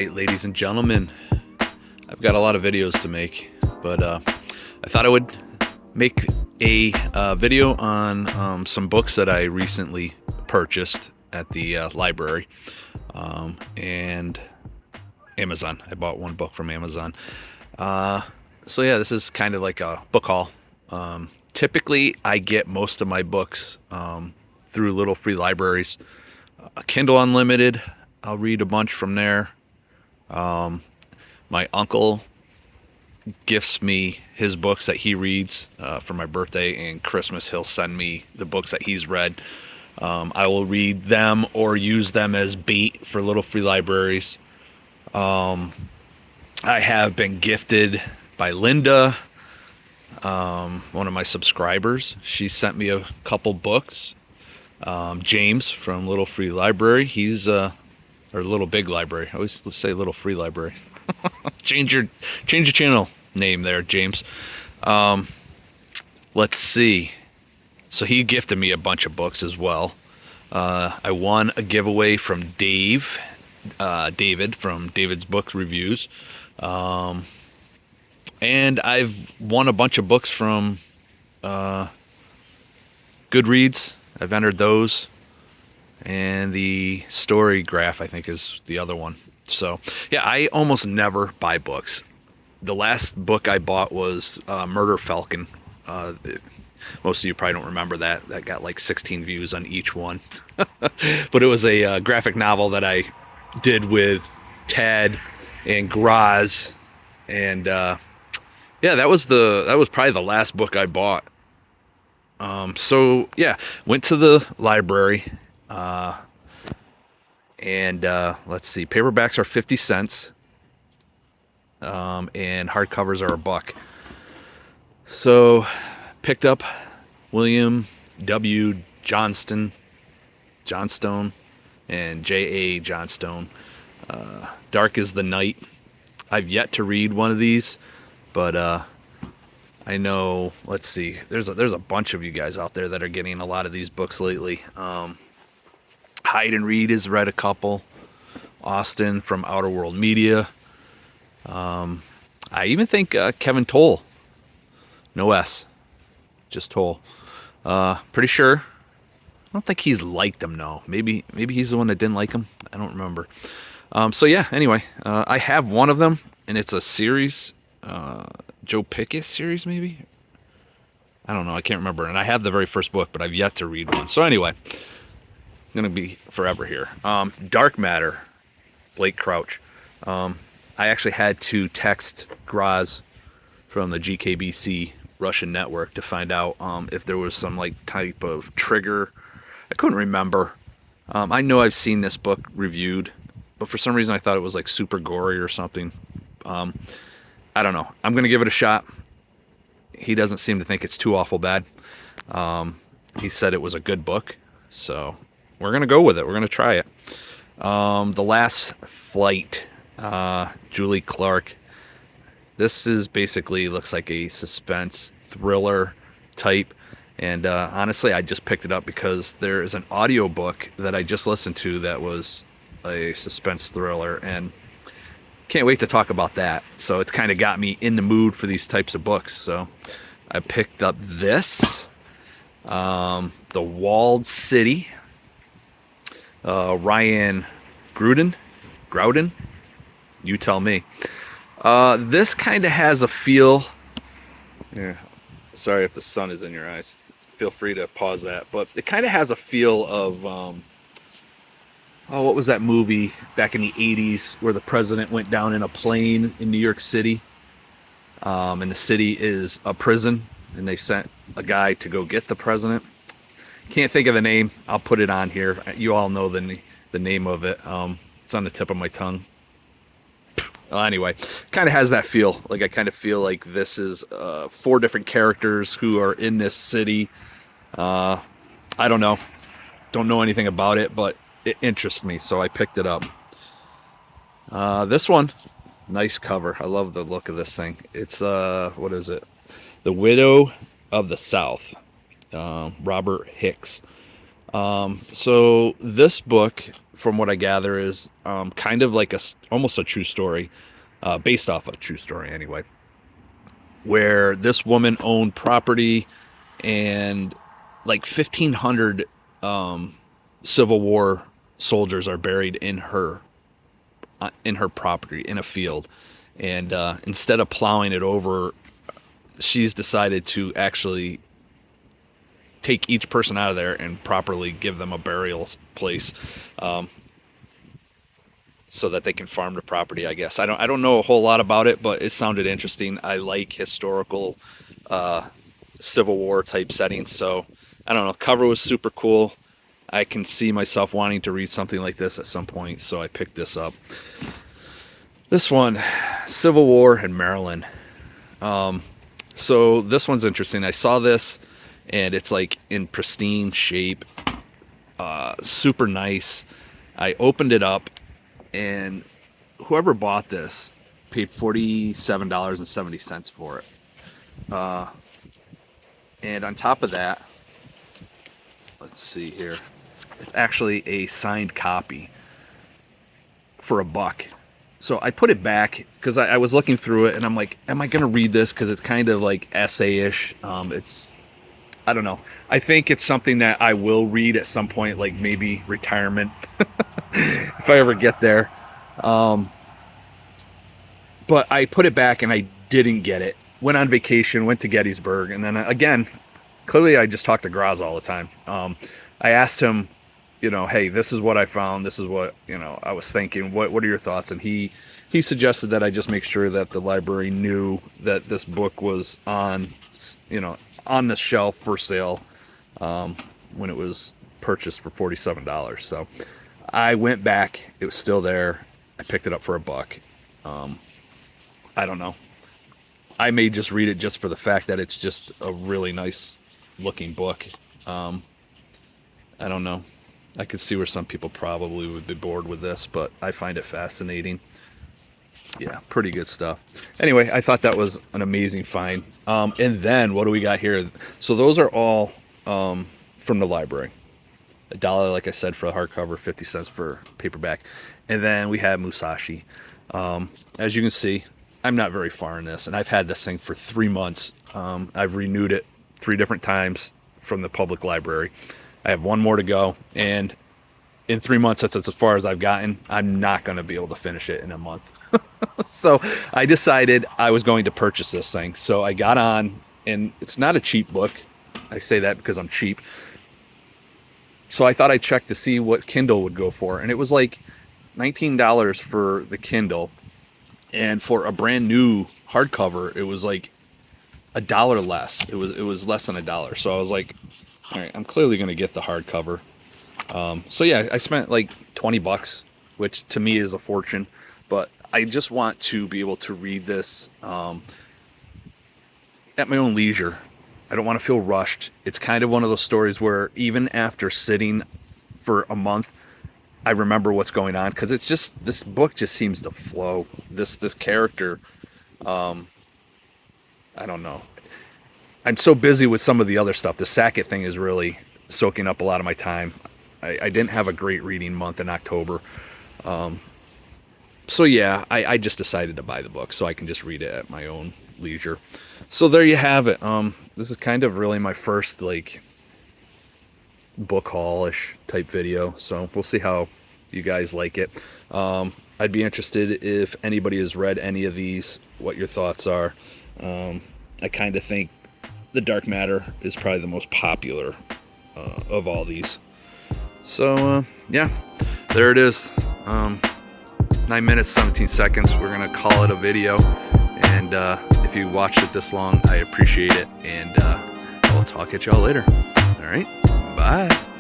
right, ladies and gentlemen, I've got a lot of videos to make, but I thought I would make a video on some books that I recently purchased at the library and Amazon. I bought one book from Amazon. So yeah, this is kind of like a book haul. Typically, I get most of my books through little free libraries. Kindle Unlimited, I'll read a bunch from there. My uncle gifts me his books that he reads for my birthday and Christmas. He'll send me the books that he's read. I will read them or use them as bait for little free libraries. I have been gifted by Linda, one of my subscribers. She sent me a couple books. James from Little Free Library. He's or Little Big Library. I always say Little Free Library. change your channel name there, James. Let's see. So he gifted me a bunch of books as well. I won a giveaway from David from David's Book Reviews. And I've won a bunch of books from Goodreads. I've entered those. And the Story Graph, I think, is the other one. So, yeah, I almost never buy books. The last book I bought was Murder Falcon. Most of you probably don't remember that. That got like 16 views on each one. But it was a graphic novel that I did with Ted and Graz. And, yeah, that was probably the last book I bought. So, yeah, went to the library. And let's see, paperbacks are 50 cents, and hardcovers are $1. So picked up William W. Johnstone, and J.A. Johnstone. Dark is the Night. I've yet to read one of these, but I know, let's see, there's a bunch of you guys out there that are getting a lot of these books lately. Hyde and Reed has read a couple. Austin from Outer World Media. I even think Kevin Toll. No S. Just Toll. Pretty sure. I don't think he's liked them, no. Maybe he's the one that didn't like them. I don't remember. So yeah, anyway. I have one of them, and it's a series. Joe Pickett series, maybe? I don't know. I can't remember. And I have the very first book, but I've yet to read one. So anyway. Going to be forever here. Dark Matter, Blake Crouch. I actually had to text Graz from the GKBC Russian network to find out if there was some like type of trigger. I couldn't remember. I know I've seen this book reviewed, but for some reason I thought it was like super gory or something. I don't know. I'm going to give it a shot. He doesn't seem to think it's too awful bad. He said it was a good book, so we're going to go with it. We're going to try it. The Last Flight, Julie Clark. This is basically looks like a suspense thriller type. And honestly, I just picked it up because there is an audiobook that I just listened to that was a suspense thriller. And can't wait to talk about that. So it's kind of got me in the mood for these types of books. So I picked up this. The Walled City. Ryan Groudon, you tell me. This kind of has a feel. Yeah, sorry if the sun is in your eyes. Feel free to pause that. But it kind of has a feel of, what was that movie back in the 80s where the president went down in a plane in New York City? And the city is a prison, and they sent a guy to go get the president. Can't think of the name. I'll put it on here. You all know the name of it. It's on the tip of my tongue. Anyway, kind of has that feel. Like I kind of feel like this is 4 different characters who are in this city. I don't know. Don't know anything about it, but it interests me, so I picked it up. This one, nice cover. I love the look of this thing. It's what is it? The Widow of the South. Robert Hicks. So this book, from what I gather, is kind of like almost a true story, based off a true story anyway, where this woman owned property and like 1,500 Civil War soldiers are buried in her property in a field, and instead of plowing it over, she's decided to actually take each person out of there and properly give them a burial place, um, so that they can farm the property. I guess I don't know a whole lot about it, but it sounded interesting. I like historical Civil War type settings, so I don't know. Cover was super cool. I can see myself wanting to read something like this at some point, so I picked this up. This one, Civil War in Maryland. So this one's interesting. I saw this, and it's like in pristine shape, super nice. I opened it up, and whoever bought this paid $47.70 for it. And on top of that, let's see here, it's actually a signed copy for $1. So I put it back because I was looking through it, and I'm like, am I going to read this? Because it's kind of like essay-ish. I don't know. I think it's something that I will read at some point, like maybe retirement, if I ever get there. But I put it back, and I didn't get it. Went on vacation, went to Gettysburg, and then again, clearly I just talk to Graz all the time. I asked him, hey, this is what I found. This is what, I was thinking. What are your thoughts? And he suggested that I just make sure that the library knew that this book was on the shelf for sale, when it was purchased for $47. So I went back. It was still there. I picked it up for $1. I don't know. I may just read it just for the fact that it's just a really nice looking book. I don't know. I could see where some people probably would be bored with this, but I find it fascinating. Yeah, pretty good stuff. Anyway, I thought that was an amazing find. And then what do we got here? So those are all from the library. $1, like I said, for the hardcover, 50 cents for paperback. And then we have Musashi. As you can see, I'm not very far in this, and I've had this thing for 3 months. I've renewed it 3 different times from the public library. I have 1 more to go, and in 3 months, that's as far as I've gotten. I'm not going to be able to finish it in a month. So I decided I was going to purchase this thing. So I got on, and it's not a cheap book. I say that because I'm cheap. So I thought I'd check to see what Kindle would go for, and it was like $19 for the Kindle. And for a brand new hardcover, it was like $1 less. It was less than $1. So I was like, all right, I'm clearly going to get the hardcover. So yeah, I spent like $20, which to me is a fortune. But I just want to be able to read this at my own leisure. I don't want to feel rushed. It's kind of one of those stories where even after sitting for a month, I remember what's going on, because it's just, this book just seems to flow. This character, I don't know. I'm so busy with some of the other stuff. The Sackett thing is really soaking up a lot of my time. I didn't have a great reading month in October. So yeah, I just decided to buy the book so I can just read it at my own leisure. So there you have it. This is kind of really my first like book haul-ish type video, so we'll see how you guys like it. I'd be interested if anybody has read any of these, what your thoughts are. I kind of think The Dark Matter is probably the most popular of all these. So yeah, there it is. 9 minutes 17 seconds. We're gonna call it a video, and if you watched it this long, I appreciate it, and I'll talk at y'all later. All right, bye.